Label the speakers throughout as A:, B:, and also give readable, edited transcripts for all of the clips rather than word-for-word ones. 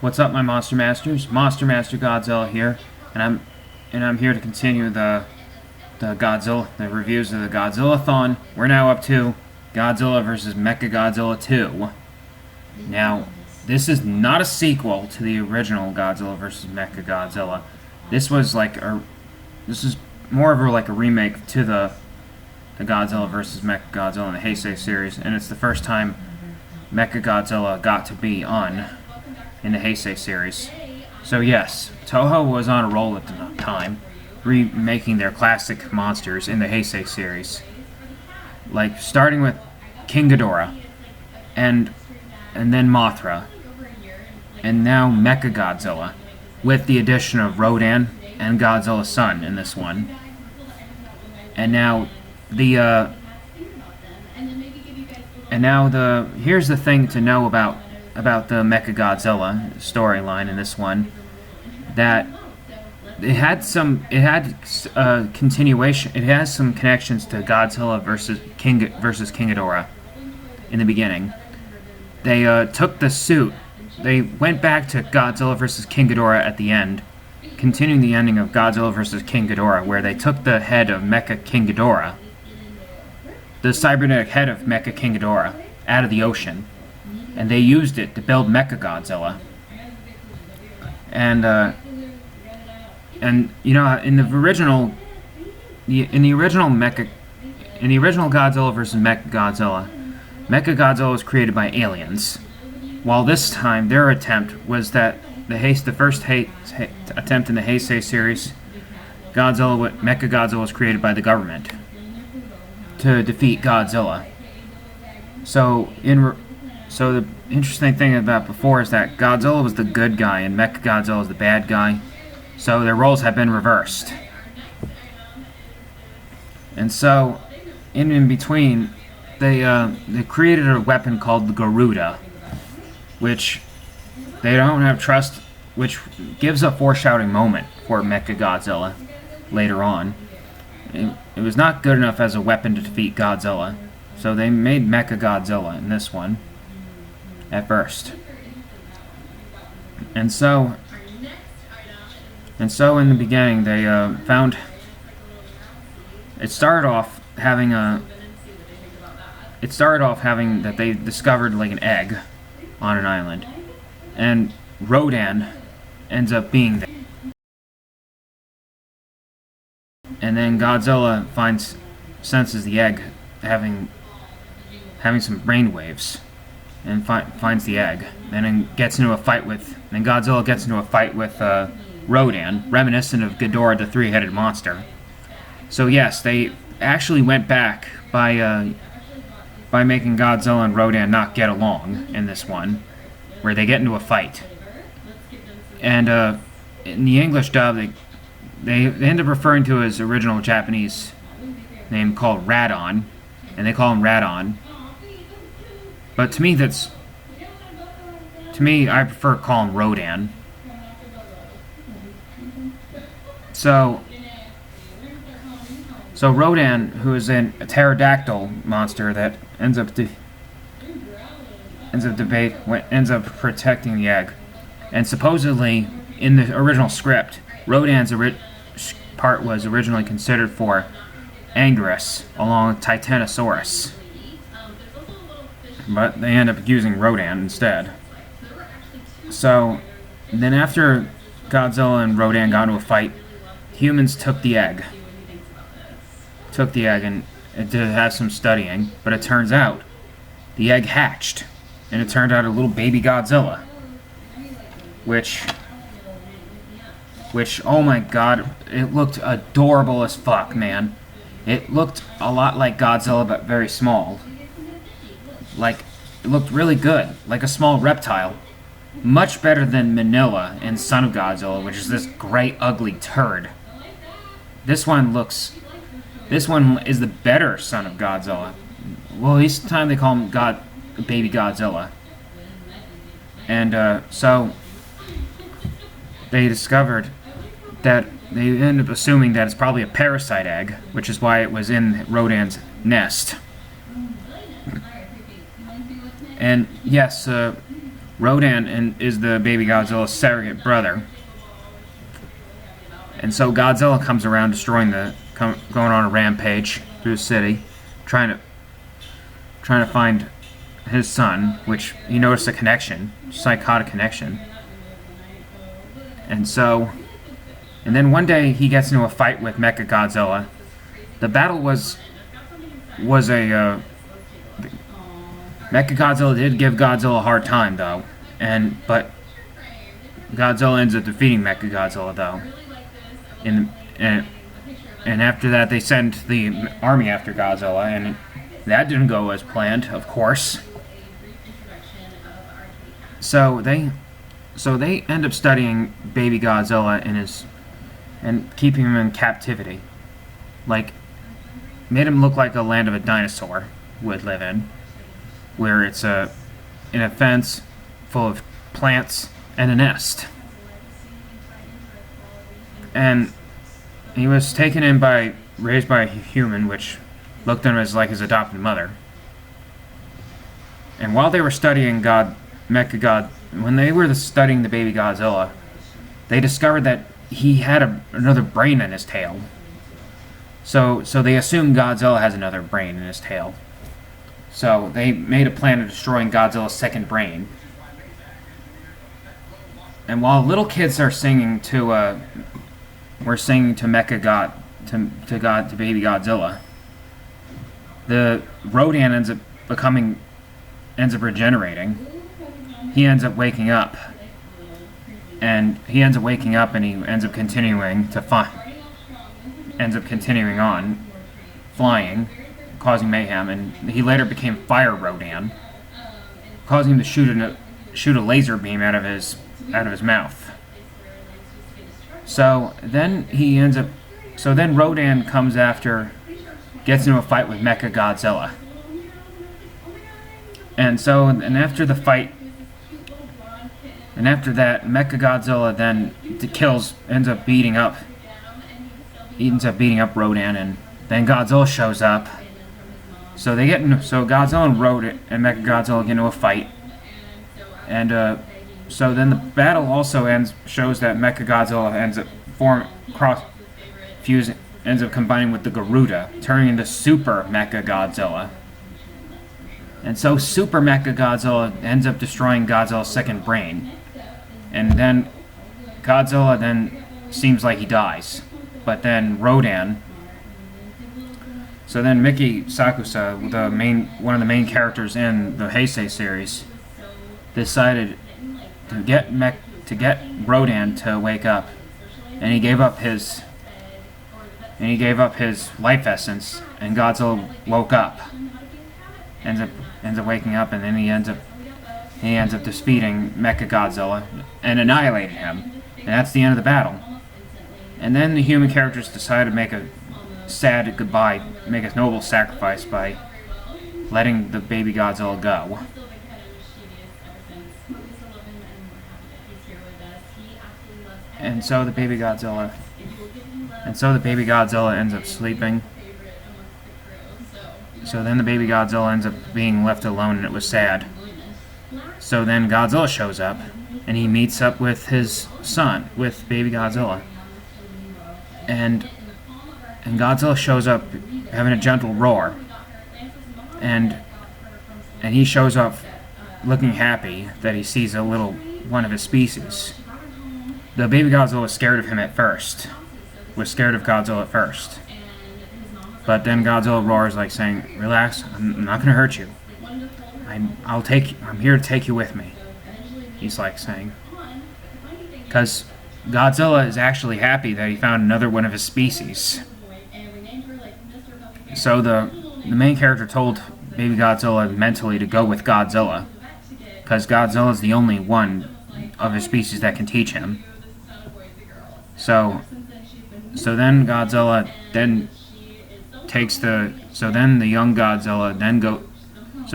A: What's up, my Monster Masters? Monster Master Godzilla here, and I'm here to continue the reviews of the Godzilla-Thon. We're now up to Godzilla vs. MechaGodzilla 2. Now, this is not a sequel to the original Godzilla vs. MechaGodzilla. This is more of a remake to the Godzilla vs. MechaGodzilla in the Heisei series, and it's the first time MechaGodzilla got to be on in the Heisei series. So yes, Toho was on a roll at the time, remaking their classic monsters in the Heisei series. Like, starting with King Ghidorah, and then Mothra, and now MechaGodzilla, with the addition of Rodan and Godzilla's son in this one. And now here's the thing to know about the MechaGodzilla storyline in this one, that it has some connections to Godzilla versus King Ghidorah in the beginning. They took the suit. They went back to Godzilla versus King Ghidorah at the end, continuing the ending of Godzilla vs. King Ghidorah, where they took the head of Mecha King Ghidorah, the cybernetic head of Mecha King Ghidorah, out of the ocean, and they used it to build MechaGodzilla. And you know, in the original Godzilla vs. MechaGodzilla, MechaGodzilla was created by aliens, while this time their attempt was that the first attempt in the Heisei series, MechaGodzilla was created by the government to defeat Godzilla. So the interesting thing about before is that Godzilla was the good guy and MechaGodzilla was the bad guy. So their roles have been reversed. And so, in between, they created a weapon called the Garuda, which they don't have trust, which gives a foreshadowing moment for MechaGodzilla later on. It was not good enough as a weapon to defeat Godzilla, so they made MechaGodzilla in this one at first. And so in the beginning, they found... It started off having that they discovered like an egg on an island, and Rodan ends up being there. And then Godzilla senses the egg having some brainwaves, and finds the egg, and then Godzilla gets into a fight with Rodan, reminiscent of Ghidorah, the three-headed monster. So yes, they actually went back by making Godzilla and Rodan not get along in this one, where they get into a fight. And in the English dub, they end up referring to his original Japanese name called Radon, and they call him Radon. But to me, I prefer to call him Rodan. So Rodan, who is a pterodactyl monster that ends up protecting the egg, and supposedly in the original script, Rodan's part was originally considered for Anguirus along with Titanosaurus, but they end up using Rodan instead. So then after Godzilla and Rodan got into a fight, humans took the egg and it did have some studying, but it turns out the egg hatched, and it turned out a little baby Godzilla, which oh my god, it looked adorable as fuck, man. It looked a lot like Godzilla, but very small. Like, it looked really good, like a small reptile. Much better than Manila in Son of Godzilla, which is this great ugly turd. This one is the better Son of Godzilla. Well, at least the time they call him Baby Godzilla. And so they discovered that they ended up assuming that it's probably a parasite egg, which is why it was in Rodan's nest. And yes, Rodan is the baby Godzilla's surrogate brother. And so Godzilla comes around destroying going on a rampage through the city, trying to find his son, which he noticed a connection, psychotic connection. And then one day he gets into a fight with MechaGodzilla. The battle was a MechaGodzilla did give Godzilla a hard time though, but Godzilla ends up defeating MechaGodzilla though. And after that they send the army after Godzilla, and that didn't go as planned, of course. So they end up studying baby Godzilla and keeping him in captivity. Like, made him look like a land of a dinosaur would live in, where it's in a fence full of plants and a nest. And he was taken in raised by a human, which looked at him as like his adopted mother. And while they were studying when they were studying the baby Godzilla, they discovered that he had another brain in his tail. So they assumed Godzilla has another brain in his tail. So they made a plan of destroying Godzilla's second brain. And while little kids are singing to baby Godzilla, the Rodan ends up regenerating. He ends up waking up, and he ends up continuing on, flying, causing mayhem, and he later became Fire Rodan, causing him to shoot a laser beam out of his mouth. So then Rodan gets into a fight with MechaGodzilla. And after that, MechaGodzilla then ends up beating up Rodan, and then Godzilla shows up. So Godzilla and MechaGodzilla get into a fight, and so then the battle also shows that MechaGodzilla ends up combining with the Garuda, turning into Super MechaGodzilla. And so Super MechaGodzilla ends up destroying Godzilla's second brain. And then Godzilla seems like he dies. But then Miki Sakusa, one of the main characters in the Heisei series, decided to get Rodan to wake up. And he gave up his life essence, and Godzilla woke up. Ends up waking up, and then he ends up defeating MechaGodzilla and annihilating him. And that's the end of the battle. And then the human characters decide to make a sad goodbye, make a noble sacrifice by letting the baby Godzilla go. And so the baby Godzilla ends up sleeping. So then the baby Godzilla ends up being left alone, and it was sad. So then Godzilla shows up, and he meets up with his son, with baby Godzilla. And Godzilla shows up having a gentle roar. And he shows up looking happy that he sees one of his species. The baby Godzilla was scared of Godzilla at first. But then Godzilla roars, like saying, "Relax, I'm not gonna hurt you. I'm here to take you with me." He's like saying, because Godzilla is actually happy that he found another one of his species. So the main character told baby Godzilla mentally to go with Godzilla, because Godzilla is the only one of his species that can teach him. So then Godzilla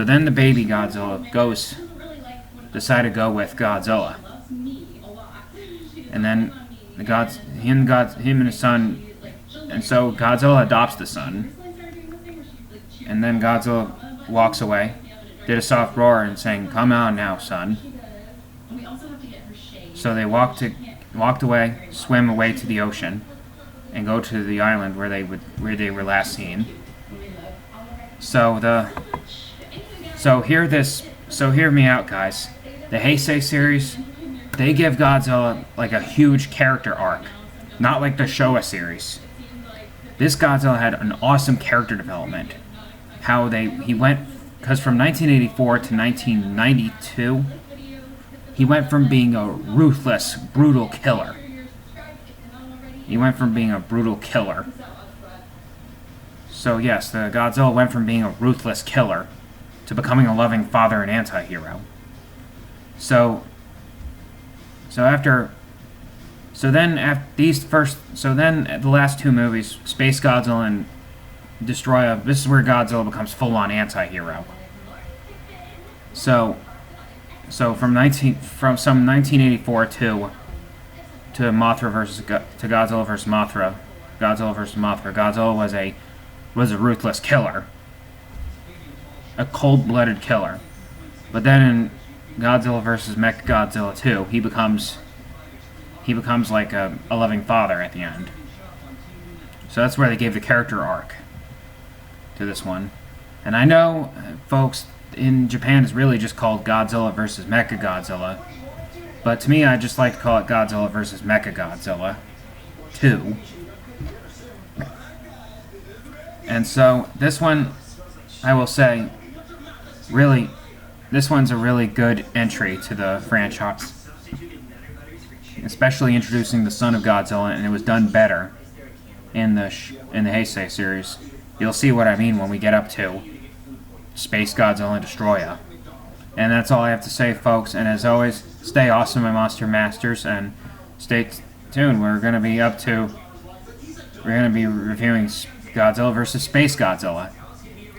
A: the baby Godzilla decide to go with Godzilla. And then him and his son, and so Godzilla adopts the son. And then Godzilla walks away, did a soft roar and saying, "Come on now, son." So they walked away, swim away to the ocean, and go to the island where they were last seen. So hear me out, guys. The Heisei series, they give Godzilla like a huge character arc, not like the Showa series. This Godzilla had an awesome character development. He went, because from 1984 to 1992, he went from being a ruthless, brutal killer. So yes, the Godzilla went from being a ruthless killer to becoming a loving father and anti-hero. So then the last two movies, Space Godzilla and Destroya, this is where Godzilla becomes full-on anti-hero. So from 1984 to Mothra to Godzilla versus Mothra, Godzilla was a ruthless killer, a cold-blooded killer. But then in Godzilla versus MechaGodzilla 2, he becomes like a loving father at the end. So that's where they gave the character arc to this one. And I know, folks, in Japan it's really just called Godzilla versus MechaGodzilla. But to me, I just like to call it Godzilla versus MechaGodzilla 2. And so this one, I will say, really, this one's a really good entry to the franchise. Especially introducing the son of Godzilla, and it was done better in the Heisei series. You'll see what I mean when we get up to Space Godzilla and Destroya. And that's all I have to say, folks. And as always, stay awesome, my Monster Masters, and stay tuned. We're going to be reviewing Godzilla versus Space Godzilla.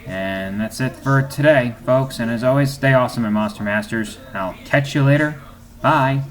A: And that's it for today, folks. And as always, stay awesome, my Monster Masters. I'll catch you later. Bye.